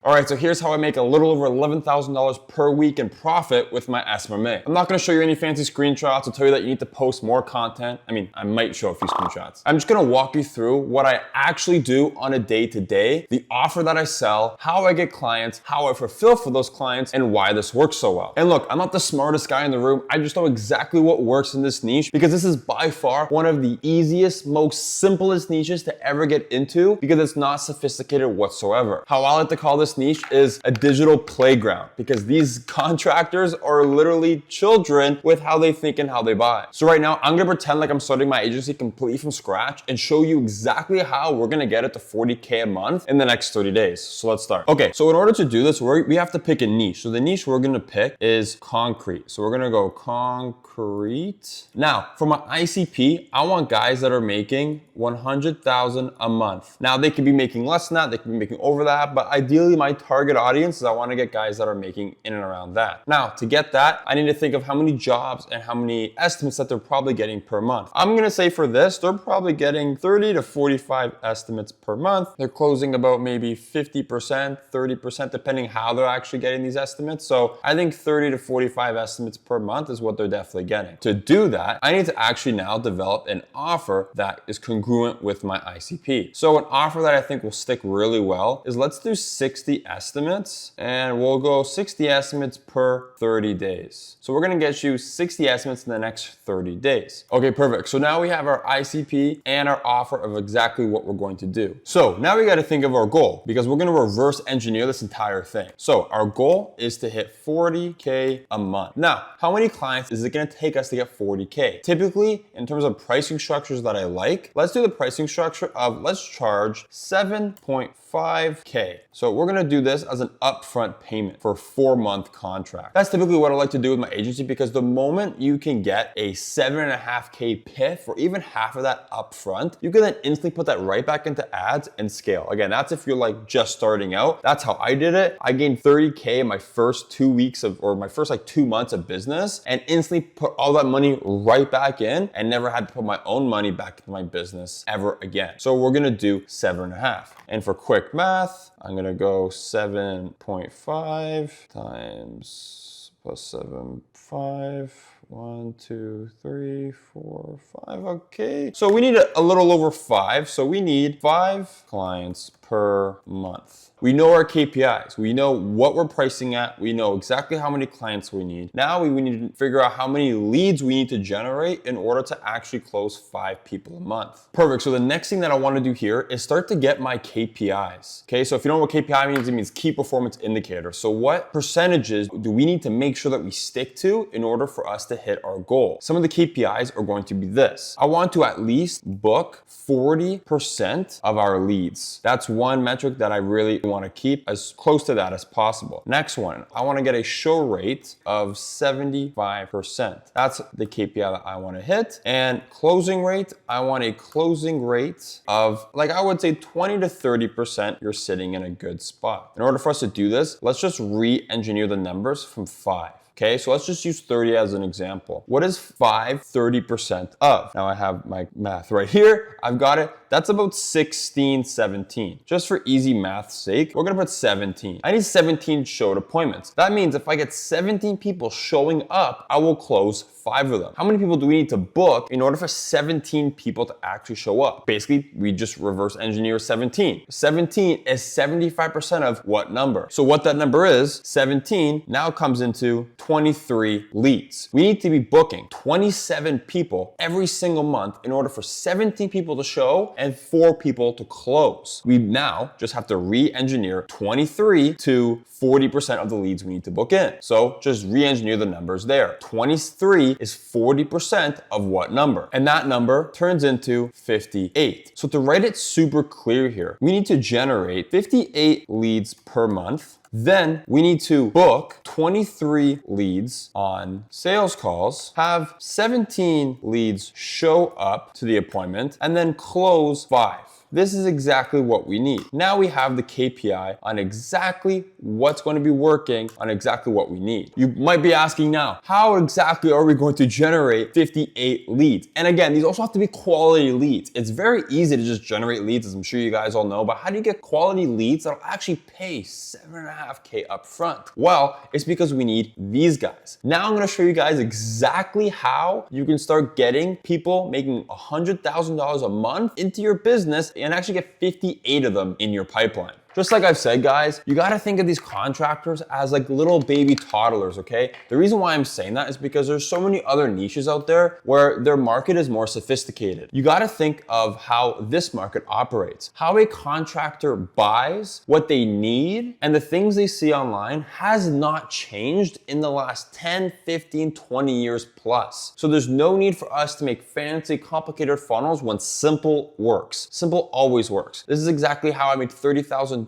All right, so here's how I make a little over $11,000 per week in profit with my SMMA. I'm not gonna show you any fancy screenshots or tell you that you need to post more content. I mean, I might show a few screenshots. I'm just gonna walk you through what I actually do on a day-to-day, the offer that I sell, how I get clients, how I fulfill for those clients, and why this works so well. And look, I'm not the smartest guy in the room. I just know exactly what works in this niche because this is by far one of the easiest, most simplest niches to ever get into because it's not sophisticated whatsoever. How I like to call this niche is a digital playground because these contractors are literally children with how they think and how they buy. So right now, I'm gonna pretend like I'm starting my agency completely from scratch and show you exactly how we're gonna get it to 40K a month in the next 30 days. So let's start. Okay, so in order to do this, we have to pick a niche. So the niche we're gonna pick is concrete. So we're gonna go concrete. Now, for my ICP, I want guys that are making 100,000 a month. Now, they could be making less than that, they could be making over that, but ideally my target audience is I want to get guys that are making in and around that. Now, to get that, I need to think of how many jobs and how many estimates that they're probably getting per month. I'm going to say for this, they're probably getting 30 to 45 estimates per month. They're closing about maybe 50%, 30%, depending how they're actually getting these estimates. So I think 30 to 45 estimates per month is what they're definitely getting. To do that, I need to actually now develop an offer that is congruent with my ICP. So an offer that I think will stick really well is let's do 60 estimates and we'll go 60 estimates per 30 days. So we're gonna get you 60 estimates in the next 30 days. Okay, perfect. So now we have our ICP and our offer of exactly what we're going to do. So now we gotta think of our goal because we're gonna reverse engineer this entire thing. So our goal is to hit 40K a month. Now, how many clients is it gonna take us to get 40K? Typically, in terms of pricing structures that I like, let's do the pricing structure of let's charge 7.5K. So we're gonna do this as an upfront payment for a 4-month contract. That's typically what I like to do with my agency because the moment you can get a 7.5K PIF or even half of that upfront, you can then instantly put that right back into ads and scale. Again, that's if you're like just starting out. That's how I did it. I gained 30K in my first 2 weeks or my first like 2 months of business and instantly put all that money right back in and never had to put my own money back into my business ever again. So we're gonna do 7.5. And for quick math, I'm gonna go 7.5 times plus 7.5. 1, 2, 3, 4, 5. Okay. So we need a little over 5. So we need 5 clients per month. We know our KPIs. We know what we're pricing at. We know exactly how many clients we need. Now we need to figure out how many leads we need to generate in order to actually close 5 people a month. Perfect. So the next thing that I want to do here is start to get my KPIs. Okay. So if you don't know what KPI means, it means key performance indicator. So what percentages do we need to make sure that we stick to in order for us to hit our goal? Some of the KPIs are going to be this. I want to at least book 40% of our leads. That's one metric that I really want to keep as close to that as possible. Next one, I want to get a show rate of 75%. That's the KPI that I want to hit. And closing rate, I want a closing rate of like I would say 20 to 30%. You're sitting in a good spot. In order for us to do this, let's just re-engineer the numbers from 5. Okay, so let's just use 30 as an example. What is 30% of? Now I have my math right here. I've got it. That's about 16, 17. Just for easy math's sake, we're gonna put 17. I need 17 showed appointments. That means if I get 17 people showing up, I will close 5 of them. How many people do we need to book in order for 17 people to actually show up? Basically, we just reverse engineer 17. 17 is 75% of what number? So what that number is, 17 now comes into 23 leads. We need to be booking 27 people every single month in order for 17 people to show and 4 people to close. We now just have to re-engineer 23 to 40% of the leads we need to book in. So just re-engineer the numbers there. 23 is 40% of what number? And that number turns into 58. So to write it super clear here, we need to generate 58 leads per month. Then we need to book 23 leads on sales calls, have 17 leads show up to the appointment, and then close 5. This is exactly what we need. Now we have the KPI on exactly what's going to be working on exactly what we need. You might be asking now, how exactly are we going to generate 58 leads? And again, these also have to be quality leads. It's very easy to just generate leads, as I'm sure you guys all know, but how do you get quality leads that'll actually pay $7.5K up front? Well, it's because we need these guys. Now I'm going to show you guys exactly how you can start getting people making $100,000 a month into your business and actually get 58 of them in your pipeline. Just like I've said, guys, you gotta think of these contractors as like little baby toddlers, okay? The reason why I'm saying that is because there's so many other niches out there where their market is more sophisticated. You gotta think of how this market operates. How a contractor buys what they need and the things they see online has not changed in the last 10, 15, 20 years plus. So there's no need for us to make fancy, complicated funnels when simple works. Simple always works. This is exactly how I made $30,000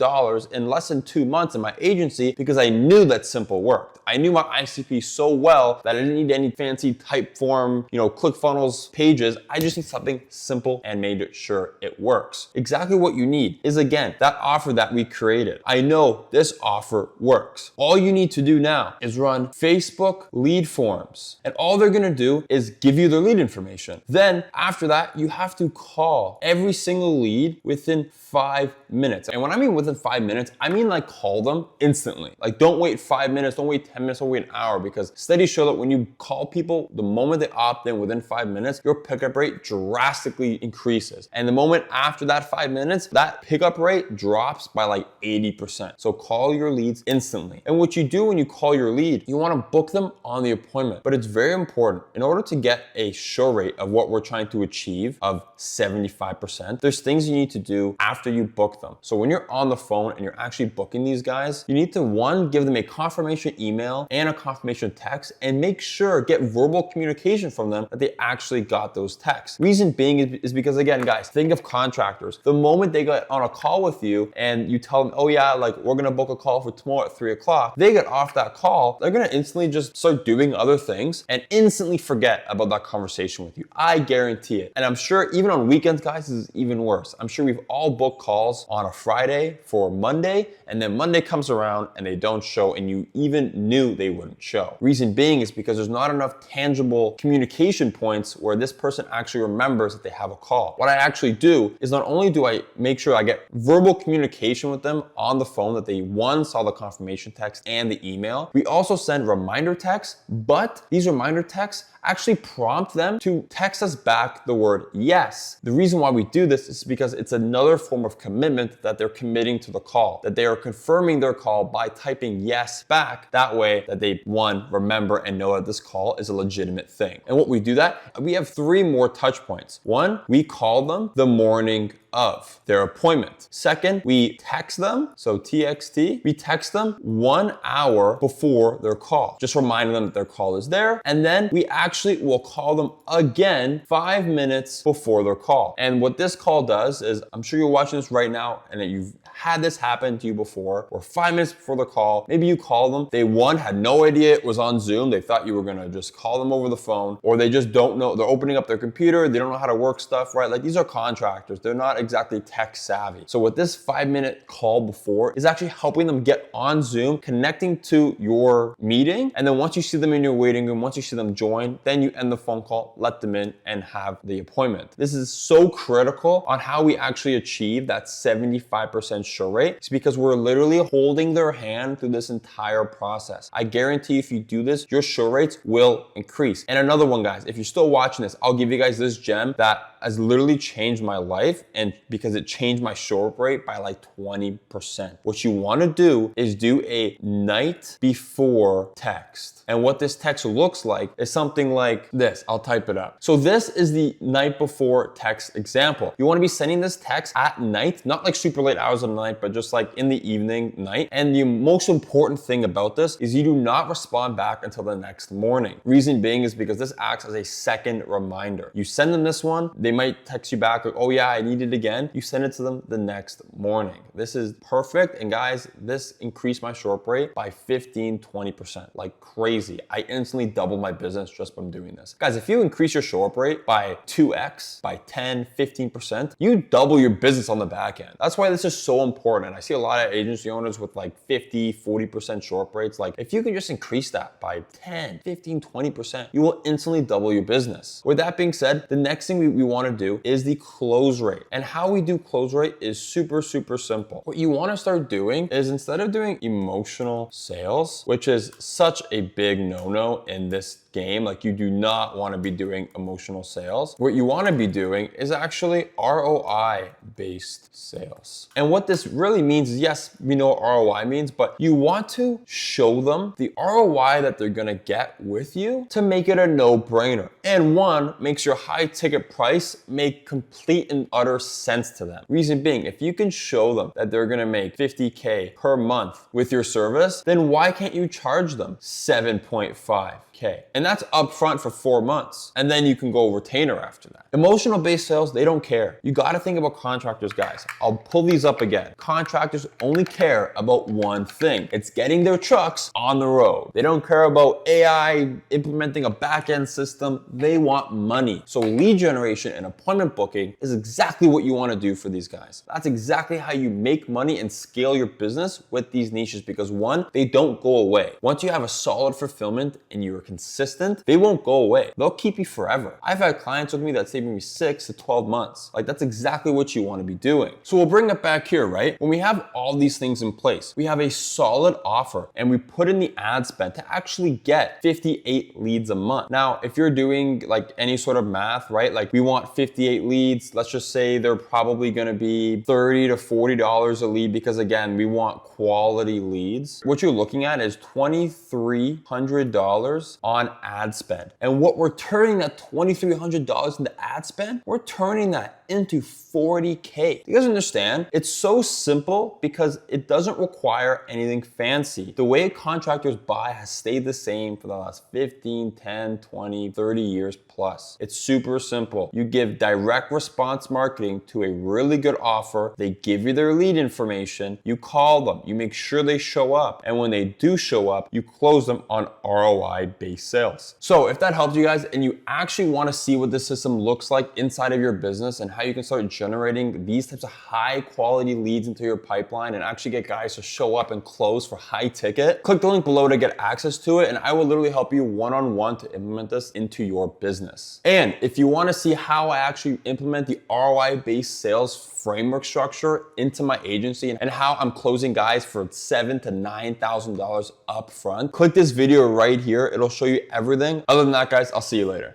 in less than 2 months in my agency because I knew that simple worked. I knew my ICP so well that I didn't need any fancy type form, ClickFunnels pages. I just need something simple and made sure it works. Exactly what you need is, again, that offer that we created. I know this offer works. All you need to do now is run Facebook lead forms, and all they're gonna do is give you their lead information. Then after that, you have to call every single lead within 5 minutes. And when I mean within 5 minutes, I mean like call them instantly. Like don't wait 5 minutes, don't wait 10 minutes, don't wait an hour, because studies show that when you call people, the moment they opt in within 5 minutes, your pickup rate drastically increases. And the moment after that 5 minutes, that pickup rate drops by like 80%. So call your leads instantly. And what you do when you call your lead, you wanna book them on the appointment. But it's very important. In order to get a show rate of what we're trying to achieve of 75%, there's things you need to do after you book them. So when you're on the phone and you're actually booking these guys, you need to, one, give them a confirmation email and a confirmation text, and make sure, get verbal communication from them that they actually got those texts. Reason being is because, again, guys, think of contractors. The moment they get on a call with you and you tell them, oh yeah, like we're gonna book a call for tomorrow at 3 o'clock, they get off that call, they're gonna instantly just start doing other things and instantly forget about that conversation with you. I guarantee it. And I'm sure even on weekends, guys, this is even worse. I'm sure we've all booked calls on a Friday for Monday, and then Monday comes around and they don't show, and you even knew they wouldn't show. Reason being is because there's not enough tangible communication points where this person actually remembers that they have a call. What I actually do is not only do I make sure I get verbal communication with them on the phone that they, one, saw the confirmation text and the email, we also send reminder texts, but these reminder texts actually prompt them to text us back the word yes. The reason why we do this is because it's another form of commitment that they're committing to the call, that they are confirming their call by typing yes back. That way that they, one, remember and know that this call is a legitimate thing. And what we do that, we have 3 more touch points. One, we call them the morning of their appointment. Second, we text them, so TXT, we text them 1 hour before their call, just reminding them that their call is there. And then we actually will call them again 5 minutes before their call. And what this call does is, I'm sure you're watching this right now and you've had this happen to you before, or 5 minutes before the call, maybe you call them, they, one, had no idea it was on Zoom, they thought you were gonna just call them over the phone, or they just don't know, they're opening up their computer, they don't know how to work stuff, right? Like, these are contractors, they're not exactly tech savvy. So what this 5-minute call before is actually helping them get on Zoom, connecting to your meeting, and then once you see them in your waiting room, once you see them join, then you end the phone call, let them in, and have the appointment. This is so critical on how we actually achieve that 75% show rate. It's because we're literally holding their hand through this entire process. I guarantee if you do this, your show rates will increase. And another one, guys, if you're still watching this, I'll give you guys this gem that has literally changed my life, and because it changed my show up rate by like 20%. What you want to do is do a night before text. And what this text looks like is something like this. I'll type it up. So this is the night before text example. You want to be sending this text at night, not like super late hours of the night, but just like in the evening, night. And the most important thing about this is you do not respond back until the next morning. Reason being is because this acts as a second reminder. You send them this one, they might text you back like, oh yeah, I needed to again, you send it to them the next morning. This is perfect. And guys, this increased my short rate by 15, 20%, like crazy. I instantly doubled my business just from doing this. Guys, if you increase your short rate by 2x, by 10, 15%, you double your business on the back end. That's why this is so important. I see a lot of agency owners with like 50, 40% short rates. Like if you can just increase that by 10, 15, 20%, you will instantly double your business. With that being said, the next thing we want to do is the close rate. And how we do close rate is super, super simple. What you want to start doing is, instead of doing emotional sales, which is such a big no-no in this game, like you do not want to be doing emotional sales. What you want to be doing is actually ROI-based sales. And what this really means is, yes, we know what ROI means, but you want to show them the ROI that they're going to get with you to make it a no-brainer. And one, makes your high ticket price make complete and utter sense to them. Reason being, if you can show them that they're going to make $50K per month with your service, then why can't you charge them $7.5K? And that's upfront for 4 months. And then you can go retainer after that. Emotional based sales, they don't care. You got to think about contractors, guys. I'll pull these up again. Contractors only care about one thing. It's getting their trucks on the road. They don't care about AI, implementing a back-end system. They want money. So lead generation and appointment booking is exactly what you want to do for these guys. That's exactly how you make money and scale your business with these niches, because one, they don't go away. Once you have a solid fulfillment and you're consistent, they won't go away. They'll keep you forever. I've had clients with me that saving me 6 to 12 months. Like, that's exactly what you want to be doing. So we'll bring it back here, right? When we have all these things in place, we have a solid offer and we put in the ad spend to actually get 58 leads a month. Now, if you're doing like any sort of math, right? Like we want 58 leads. Let's just say they're probably going to be $30 to $40 a lead, because again, we want quality leads. What you're looking at is $2,300 on ad spend. And what we're turning that $2,300 into ad spend, we're turning that into $40K. You guys understand? It's so simple because it doesn't require anything fancy. The way contractors buy has stayed the same for the last 15, 10, 20, 30 years plus. It's super simple. You give direct response marketing to a really good offer. They give you their lead information. You call them. You make sure they show up. And when they do show up, you close them on ROI-based sales. So if that helps you guys and you actually want to see what this system looks like inside of your business and how you can start generating these types of high quality leads into your pipeline and actually get guys to show up and close for high ticket, click the link below to get access to it, and I will literally help you one-on-one to implement this into your business. And if you want to see how I actually implement the ROI-based sales framework structure into my agency and how I'm closing guys for $7,000 to $9,000 up front, click this video right here. It'll show you everything. Other than that, guys, I'll see you later.